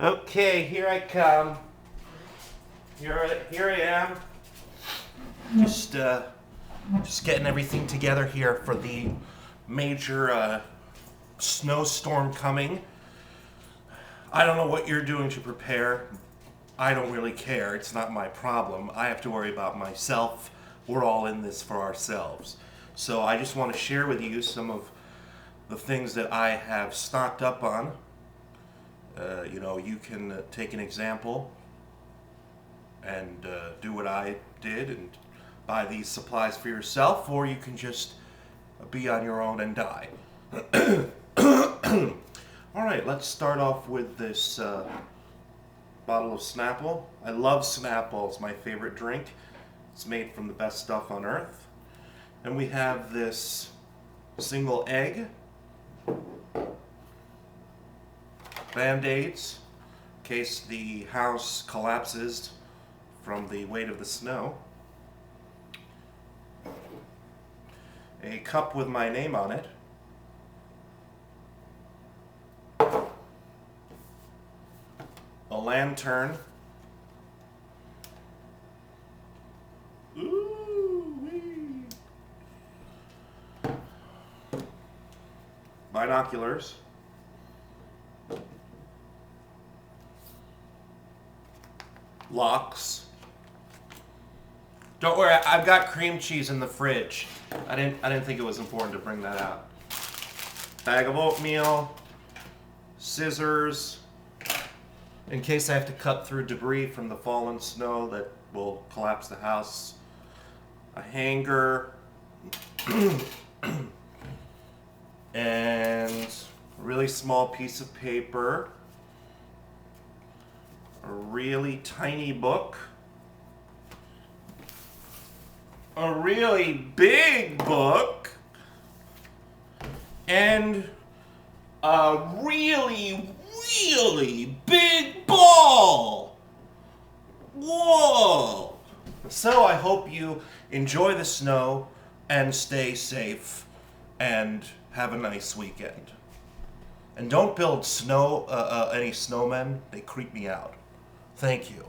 Okay, here I come. Here I am. Just getting everything together here for the major snowstorm coming. I don't know what you're doing to prepare. I don't really care. It's not my problem. I have to worry about myself. We're all in this for ourselves. So I just want to share with you some of the things that I have stocked up on. You can take an example and do what I did and buy these supplies for yourself, or you can just be on your own and die. All right, let's start off with this bottle of Snapple. I love Snapple. It's my favorite drink. It's made from the best stuff on earth. And we have this single egg, Band-Aids, in case the house collapses from the weight of the snow. A cup with my name on it. A lantern. Ooh-wee. Binoculars. Locks. Don't worry, I've got cream cheese in the fridge. I didn't think it was important to bring that out. Bag of oatmeal, scissors, in case I have to cut through debris from the fallen snow that will collapse the house. A hanger, and a really small piece of paper. A really tiny book. A really big book. And a really, really big ball. Whoa! So I hope you enjoy the snow and stay safe and have a nice weekend. And don't build any snowmen. They creep me out. Thank you.